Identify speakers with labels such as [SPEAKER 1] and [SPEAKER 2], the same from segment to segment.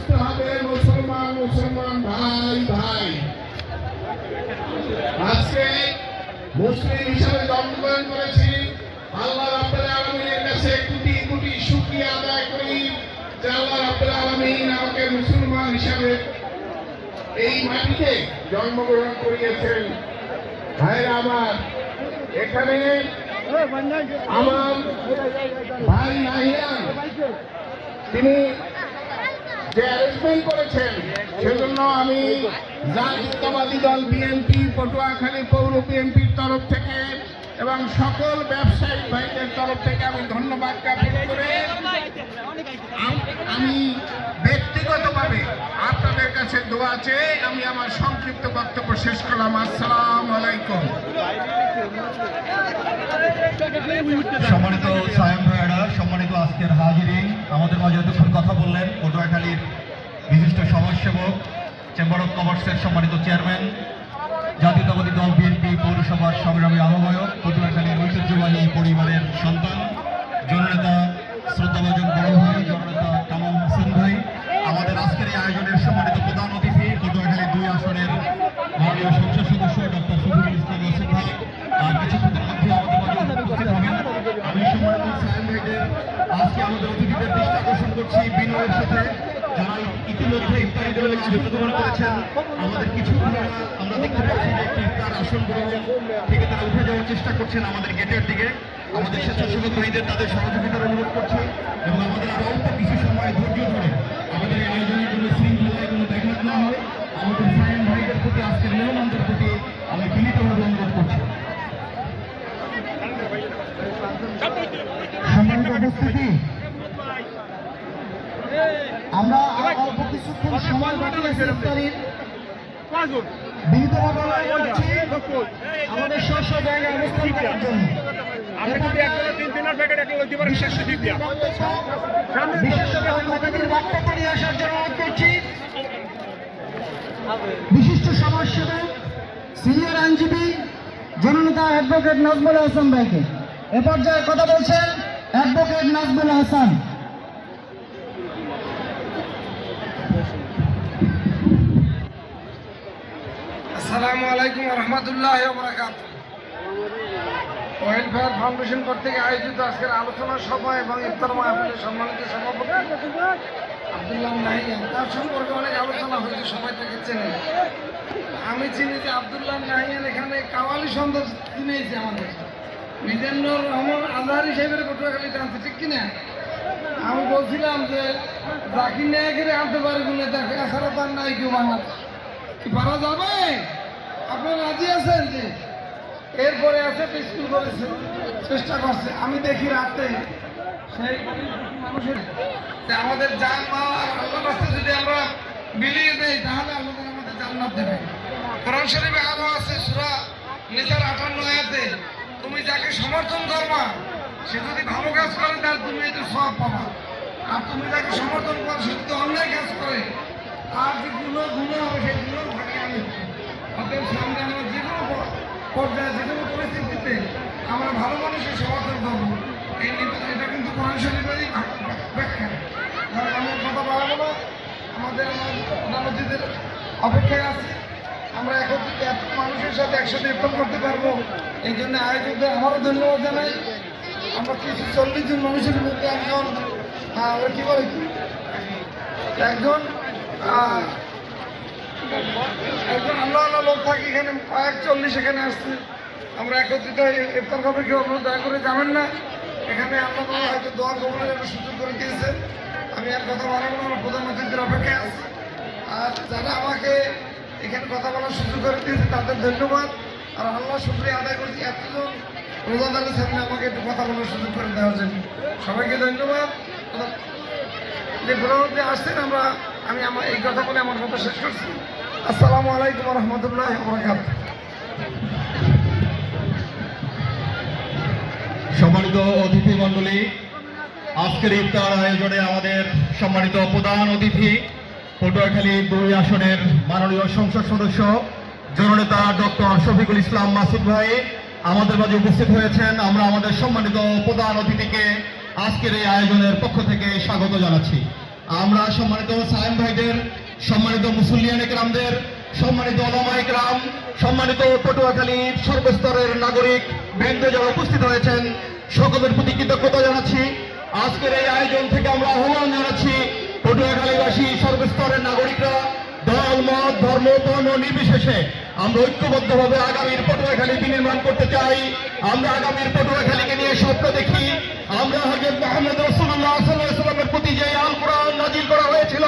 [SPEAKER 1] বুঝতে হবে মুসলমান মুসলমান ভাই ভাই। আজকে মুসলিম হিসাবে জন্মগ্রহণ করেছি, আল্লাহ রাব্বুল আলামিনের কাছে কোটি কোটি শুকরিয়া আদায় করি যে আল্লাহ রাব্বুল আলামিন আমাকে মুসলমান হিসাবে এই মাটিতে জন্মগ্রহণ করিয়েছেন। ভাইরা আমার, এখানে আমার ভাই নাহিয়ান তিনি যে অ্যারেঞ্জমেন্ট করেছেন সেজন্য আমি জাতীয়তাবাদী দল বিএনপি, পটুয়াখালী পৌর বিএনপির তরফ থেকে এবং সকল ব্যবসায়িক ভাইদের তরফ থেকে আমি ধন্যবাদ জ্ঞাপন করে আমি ব্যক্তিগতভাবে আপনাদের কাছে দোয়া চেয়ে আমি আমার সংক্ষিপ্ত বক্তব্য শেষ করলাম। আসসালামু আলাইকুম।
[SPEAKER 2] সম্মানিত সায়েম ভাইয়েরা, সম্মানিত আজকের হাজিরিন, আমাদের মাঝে এতক্ষণ কথা বললেন পটুয়াখালীর বিশিষ্ট সমাজসেবক, চেম্বার অফ কমার্সের সম্মানিত চেয়ারম্যান, জাতীয়তাবাদী দল বিএনপি পৌরসভার সংগ্রামী আহ্বায়ক, পটুয়াখালীর ঐতিহ্যবাহী পরিবারের সন্তান, জননেতা শ্রদ্ধাভাজন বড় ভাই, জননেতা কামাল হোসেন ভাই, আমাদের আজকের এই আয়োজনের সম্মানিত প্রধান অতিথি পটুয়াখালী 2 আসনের মাননীয় সংসদ সদস্য ডক্টর শফিকুল ইসলাম মাসুদ ভাই, আর কিছুক্ষণের মধ্যে আমাদের মাঝে উপস্থিত হবেন। আমি সম্মানিত সায়েম ভাইদের আজকে আমাদের অতিথিদের দৃষ্টি আকর্ষণ করছি বিনয়ের সাথে, যারা ইতিমধ্যে ইফতারির জন্য অংশগ্রহণ করেছেন। আমাদের কিছু ভাইরা আমরা দেখতে পাচ্ছি যে একটি ইফতার আসন গ্রহণ থেকে তারা উঠে যাওয়ার চেষ্টা করছেন আমাদের গেটের দিকে। আমাদের স্বেচ্ছাসেবক ভাইদের তাদের সহযোগিতার অনুরোধ করছি এবং আমাদের আরো অল্প কিছু সময় ধৈর্য ধরে আমাদের এই আয়োজনের জন্য শৃঙ্খলায় কোনো ব্যাঘাত না হয় আমাদের সায়েম ভাইদের প্রতি, আজকের মেহমানদের প্রতি আমি বিনীতভাবে অনুরোধ করছি। সম্মানিত উপস্থিতি, আমরা অল্প কিছুক্ষণ সময় বাকি আছে ইফতারির। বিনীতভাবে অনুরোধ করছি আমাদের স্ব জায়গায় অবস্থান করার জন্য। বিশিষ্ট সমাজসেবক, সিনিয়র আইনজীবী, জননেতা অ্যাডভোকেট নাজমুল হাসান ভাইকে এ পর্যায়ে কথা বলছেন অ্যাডভোকেট নাজমুল হাসান।
[SPEAKER 3] আসসালামু আলাইকুম রহমতুল্লাহ বারাকাতুহু। ওয়েলফেয়ার ফাউন্ডেশন কর্তৃক আয়োজিত আজকের আলোচনা সভা এবং ইফতার মাহফিলের সম্মানিত সভাপতি আব্দুল্লাহ নাহিয়ান, তার সম্পর্কে অনেক আলোচনা হয়েছে, সবাই তাকে চেনে। আমি চিনি যে আব্দুল্লাহ নাহিয়ান এখানে কাওয়ালি সন্দেশ চিনেছে আমাদের মিজানুর রহমান আজহারি সাহেবের পটুয়াখালীতে আনছে, ঠিক কিনা? আমি বলছিলাম যে জাকির নায়কের আনতে পারবো না, তাকে এছাড়া তার নাই কেউ বাংলাদেশ কি পারা যাবে? আপনারা রাজি আছেন? যে এরপরে আছে স্কুল করেছে, চেষ্টা করছে। আমি দেখি রাতে সেই মানুষের আমাদের জান মাল আর আল্লাহর রাস্তায় যদি আমরা বিলিয়ে দেই তাহলে আল্লাহ আমাদের জান্নাত দেবে। কোরআন শরীফে আরো আছে সূরা নিসার 58 আয়াতে, তুমি যাকে সমর্থন করবা সে যদি ভালো কাজ করে তার তুমি এটা সওয়াব পাবা, আর তুমি যাকে সমর্থন করো সে যদি অন্যায় কাজ করে আর যে গুণ হবে সেগুলো ভাগে আমি। অতএব সামনে আমরা যে কোনো পর্যায়ে যে কোনো পরিস্থিতিতে আমরা ভালো মানুষের সমর্থন করবো, এটা কিন্তু কোরআন শরীফেরই ব্যাখ্যা। আমি কথা বাড়াবো না, আমাদের অতিথিদের অপেক্ষায় আছে। আমরা একত্রিত এত মানুষের সাথে একসাথে ইফতার করতে পারবো, এই জন্য আয়োজকদের আমারও ধন্যবাদ জানাই। আমরা কিছু 40 জন মানুষের মধ্যে একজন কি বলে একজন আল্লাহ লোক থাকি এখানে 40 এখানে আসছে। আমরা একত্রিত ইফতার করবে, কেউ আপনারা দয়া করে যাবেন না। এখানে আল্লাহ হয়তো দোয়া কবুলের একটা সুযোগ করে দিয়েছে। আমি আর কথা বলবো না, আমার প্রধান অতিথির অপেক্ষায় আছি। আর যারা আমাকে এখানে কথা বলার সুযোগ করে দিয়েছে তাদের ধন্যবাদ। আর আল্লাহ শুকরিয়া আদায় করছি এতজন রোজাদারের সামনে আমাকে একটু কথা বলার সুযোগ করে দেওয়ার জন্য। সবাইকে ধন্যবাদ। যে প্রধানমন্ত্রী আসছেন, আমি আমার এই কথা বলে আমার কথা শেষ করছি। আসসালামু আলাইকুম রহমতুল্লাহ বারাকাতুহু।
[SPEAKER 2] সম্মানিত অতিথি মণ্ডলী, আজকের ইফতার আয়োজনে আমাদের সম্মানিত প্রধান অতিথি পটুয়াখালী 2 আসনের মাননীয় সংসদ সদস্য জননেতা ডক্টর শফিকুল ইসলাম মাসুদ ভাই আমাদের মাঝে উপস্থিত হয়েছেন। আমরা আমাদের সম্মানিত প্রধান অতিথিকে আজকের এই আয়োজনের পক্ষ থেকে স্বাগত জানাচ্ছি। আমরা সম্মানিত সায়েম ভাইদের, সম্মানিত মুসল্লিয়ানে কেরামদের, সম্মানিত ওলামায়ে কেরাম, সম্মানিত পটুয়াখালীর সর্বস্তরের নাগরিক বৃন্দ যারা উপস্থিত হয়েছেন, সকলের প্রতি কৃতজ্ঞতা জানাচ্ছি। আজকের এই আয়োজন থেকে আমরা আহ্বান জানাচ্ছি পটুয়াখালীবাসী সর্বস্তরের নাগরিকরা দল মত ধর্ম বর্ণ নির্বিশেষে আমরা ঐক্যবদ্ধভাবে আগামীর পটুয়াখালী বিনির্মাণ করতে চাই। আমরা আগামীর পটুয়াখালীকে নিয়ে স্বপ্ন দেখি। আমরা হযরত মুহাম্মদ রাসূলুল্লাহ সাল্লাল্লাহু আলাইহি ওয়াসাল্লামের প্রতি যে আল কোরআন নাজিল করা হয়েছিল,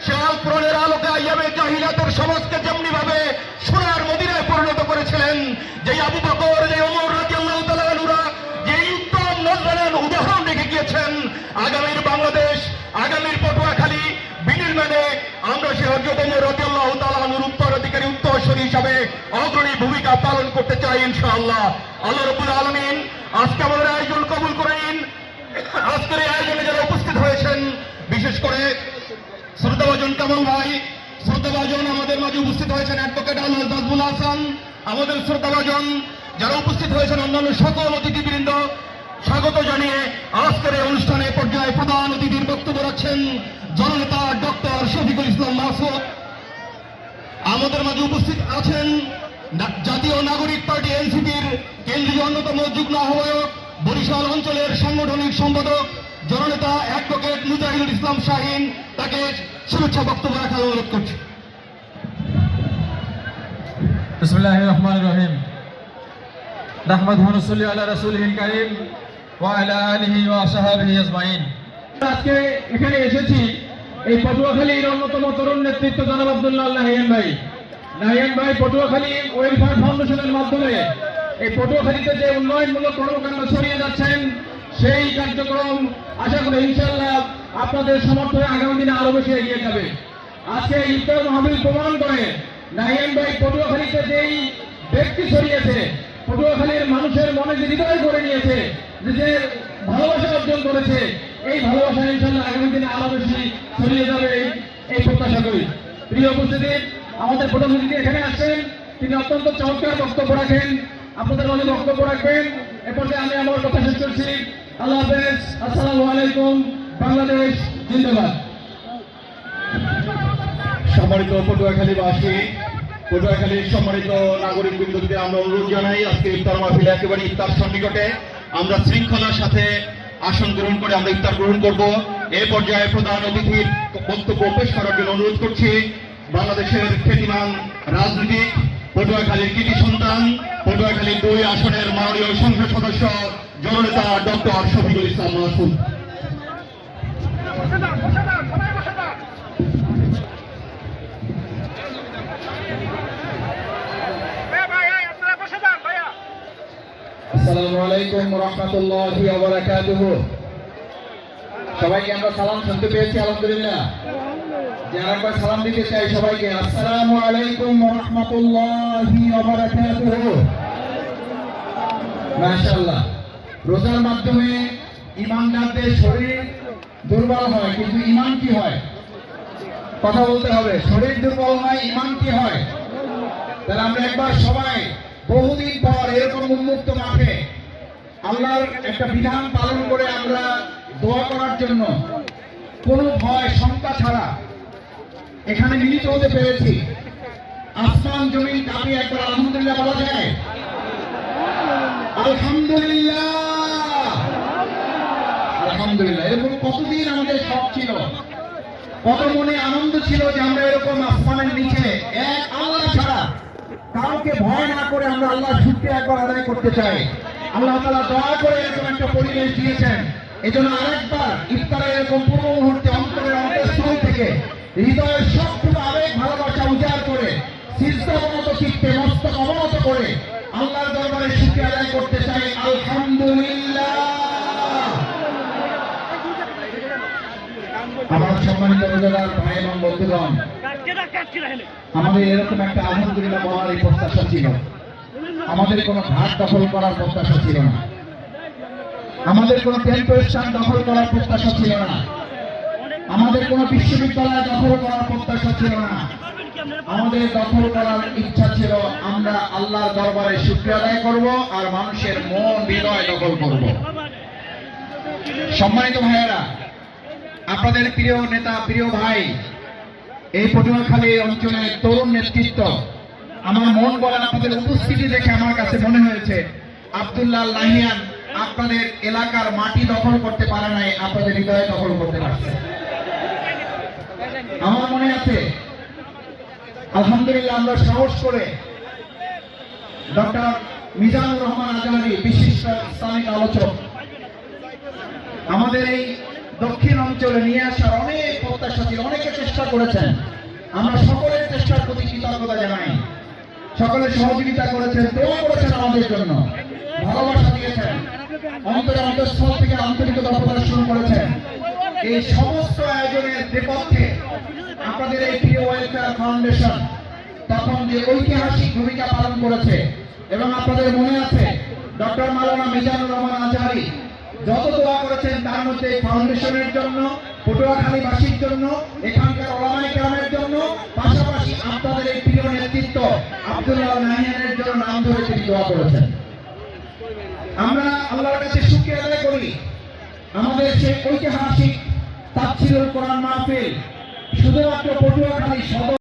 [SPEAKER 2] সে আল কোরআনের আলোকে আইয়ামে জাহিলিয়াতের সমাজকে যেমনি ভাবে সোনার মদিনায় পরিণত করেছিলেন, যে আবু বকর, যে ওমর রাদিয়াল্লাহু তাআলা আনহুরা যে উত্তম নজরানার উদাহরণ রেখে গিয়েছেন, আগামীর বাংলাদেশ, আগামীর পটুয়াখালী বিনির্মাণে আমরা সে হযরত ওমর রাদিয়াল্লাহু তাআলা আনহুর উত্তরাধিকারী উত্তরসূরি হিসাবে অগ্রণী ভূমিকা পালন করতে চাই ইনশাআল্লাহ। আল্লাহ রাব্বুল আলামিন আজকে আমাদের আয়োজন কবুল করে নিন। আজকের এই আয়োজনে যারা উপস্থিত হয়েছেন, বিশেষ করে শ্রদ্ধাভাজন কামাল ভাই, শ্রদ্ধাভাজন আমাদের মাঝে উপস্থিত হয়েছেন অ্যাডভোকেট আলহাজ নাজমুল হাসান, আমাদের শ্রদ্ধাভাজন যারা উপস্থিত হয়েছেন অন্যান্য সকল অতিথিবৃন্দ, স্বাগত জানিয়ে আজকের এই অনুষ্ঠানে পর্যায়ে প্রধান অতিথির বক্তব্য রাখছেন জননেতা ডক্টর শফিকুল ইসলাম মাসুদ। আমাদের মাঝে উপস্থিত আছেন জাতীয় নাগরিক পার্টি এনসিপির কেন্দ্রীয় অন্যতম যুগ্ম আহ্বায়ক, বরিশাল অঞ্চলের সাংগঠনিক সম্পাদক জননেতা অ্যাডভোকেট মুজাহিদুল ইসলাম শাহীন। তাকে শুভেচ্ছা বক্তব্য রাখার অনুরোধ করছি।
[SPEAKER 4] বিসমিল্লাহির রহমানির রহিম। নাহমাদুহু ওয়া নুসাল্লি আলা রাসূলিহিল কারীম ওয়া আলা আলিহি ওয়া আসহাবিহি আজমাইন। আজকে এখানে এসেছি এই পটুয়াখালীর অন্যতম তরুণ নেতৃত্ব জনাব আব্দুল্লাহ নাহিয়ান ভাই। নাহিয়ান ভাই পটুয়াখালী ওয়েলফেয়ার ফাউন্ডেশনের মাধ্যমে এই পটুয়াখালীতে যে উন্নয়নমূলক কর্মকাণ্ড ছড়িয়ে যাচ্ছেন, সেই কার্যক্রম আশা করি ইনশাআল্লাহ আপনাদের সমর্থনে আগামী দিনে আরো বেশি এগিয়ে যাবে। আজকে ইফতার মাহফিল প্রমাণ করে নাহিয়ান ভাই পটুয়াখালীতে যেই ব্যক্তি ছড়িয়েছে, পটুয়াখালীর মানুষের মনে যে হৃদয় করে নিয়েছে, যে ভালোবাসা অর্জন করেছে, এই ভালোবাসা ইনশাআল্লাহ আগামী দিনে আরো বেশি ছড়িয়ে যাবে এই প্রত্যাশা করি। প্রিয় উপস্থিতি, আমাদের প্রধান অতিথি এখানে আসছেন, তিনি অত্যন্ত চমৎকার বক্তব্য রাখেন, আপনাদের মাঝে বক্তব্য রাখবেন। এরপরে আমি আমার কথা শেষ করছি। আল্লাহ হাফেজ, আসসালামু আলাইকুম, বাংলাদেশ জিন্দাবাদ।
[SPEAKER 2] সম্মানিত পটুয়াখালীবাসী, পটুয়াখালীর সম্মানিত নাগরিক বৃন্দকে আমরা অনুরোধ জানাই, আজকে ইফতার মাহফিল একেবারে ইফতার সন্নিকটে আমরা শৃঙ্খলার সাথে আসন গ্রহণ করে আমরা ইফতার গ্রহণ করব। এই পর্যায়ে প্রধান অতিথির বক্তব্য পেশ করার জন্য অনুরোধ করছি বাংলাদেশের খ্যাতিমান রাজনীতিক, পটুয়াখালীর কৃতি সন্তান, পটুয়াখালীর 2 আসনের মাননীয় সংসদ সদস্য জননেতা ডক্টর শফিকুল ইসলাম মাসুদ।
[SPEAKER 4] আসসালামু আলাইকুম ওয়া রাহমাতুল্লাহি ওয়া বারাকাতুহু। সবাইকে আমরা সালাম শুনতে পেয়েছি আলহামদুলিল্লাহ। যারা একবার সালাম দিতে চাই সবাইকে, আসসালামু আলাইকুম ওয়া রাহমাতুল্লাহি ওয়া বারাকাতুহু। মাশাআল্লাহ। রোজার মাধ্যমে ঈমানদারদের শরীর দুর্বল হয়, কিন্তু ঈমান কি হয়? কথা বলতে হবে। শরীর দুর্বল হয়, ঈমান কি হয়? তাহলে আমরা একবার সবাই বহুদিন পর এরকম উন্মুক্ত মাঠে আল্লাহর একটা বিধান পালন করে আমরা দোয়া করার জন্য কোনো ভয় শঙ্কা ছাড়া এখানে মিলিত হতে পেরেছি। আসমান জমিন কাঁপিয়ে একবার আলহামদুলিল্লাহ বলা যায়? আলহামদুলিল্লাহ, আলহামদুলিল্লাহ। এরকম কতদিন আমাদের শখ ছিল, কত মনে আনন্দ ছিল যে আমরা এরকম আসমানের নিচে এক আল্লাহ ছাড়া কাউকে ভয় না করে আমরা আল্লাহর শুকরিয়া একবার আদায় করতে চাই। আল্লাহ তাআলা দয়া করে এরকম একটা পরিবেশ দিয়েছেন। এজন্য আরেকবার ইফতারের এরকম পূর্ব মুহূর্তে অন্তরের অন্তঃস্থল থেকে হৃদয়ের সবটুকু আবেগ ভালোবাসা উজাড় করে সিজদা অবনত চিত্তে মস্তক অবনত করে আল্লাহর দরবারে শুকরিয়া আদায় করতে চাই। আলহামদুলিল্লাহ। আমার সম্মানিত রোজাদার ভাই এবং বন্ধুগণ, আমাদের এরকম একটা আলহামদুলিল্লাহ বলার এই প্রত্যাশা ছিল। আমাদের কোনো ঘাট দখল করার প্রত্যাশা ছিল না, আমাদের কোনো টেম্পোস্টেশন দখল করার প্রত্যাশা ছিল না, আমাদের কোনো বিশ্ববিদ্যালয় দখল করার প্রত্যাশা ছিল না। আমাদের দখল করার ইচ্ছা ছিল আমরা আল্লাহর দরবারে শুকরিয়া আদায় করব আর মানুষের মন হৃদয় দখল করব। সম্মানিত ভাইয়েরা,
[SPEAKER 1] আপনাদের প্রিয় নেতা, প্রিয় ভাই, এই পটুয়াখালী অঞ্চলের তরুণ নেতৃত্ব, আমার মন বলে আপনাদের উপস্থিতি দেখে আমার কাছে মনে হয়েছে আব্দুল্লাহ লাহিয়ান আপনাদের এলাকার মাটি দখল করতে পারে নাই, আপনাদের হৃদয়ে দখল করতে পারছে। আমার মনে আছে আলহামদুলিল্লাহ আমরা সাহস করে ডক্টর মিজানুর রহমান আজহারী, বিশিষ্ট ইসলামিক আলোচক, আমাদের এই দক্ষিণ অঞ্চলে নিয়ে আসার অনেক প্রত্যাশা ছিল, অনেকে চেষ্টা করেছেন। আমরা সকলের চেষ্টার প্রতি কৃতজ্ঞতা জানাই। সকলে সহযোগিতা করেছেন, দোয়া করেছেন আমাদের জন্য, ভালোবাসা দিয়েছেন, অন্তরে অন্তঃস্থল থেকে আন্তরিকতা প্রদর্শন করেছেন। এই সমস্ত আয়োজনের নেপথ্যে আপনাদের এই প্রিয় ওয়েলফেয়ার ফাউন্ডেশন তখন যে ঐতিহাসিক ভূমিকা পালন করেছে, এবং আপনাদের মনে আছে ডক্টর মাওলানা মিজানুর রহমান আজহারী যত দোয়া করেছেন তার মধ্যে এই ফাউন্ডেশনের জন্য, পটুয়াখালীবাসীর জন্য, এখানকার ওলামায়ে কেরামের জন্য, পাশাপাশি আপনাদের এই প্রিয় নেতৃত্ব আব্দুল্লাহ লাহিয়ানের জন্য নাম ধরে তিনি দোয়া করেছেন। আমরা আল্লাহর কাছে শুকরিয়া আদায় করি, আমাদের সেই ঐতিহাসিক তাফসীরুল কোরআন মাহফিল শুধুমাত্র পটুয়াখালী সদর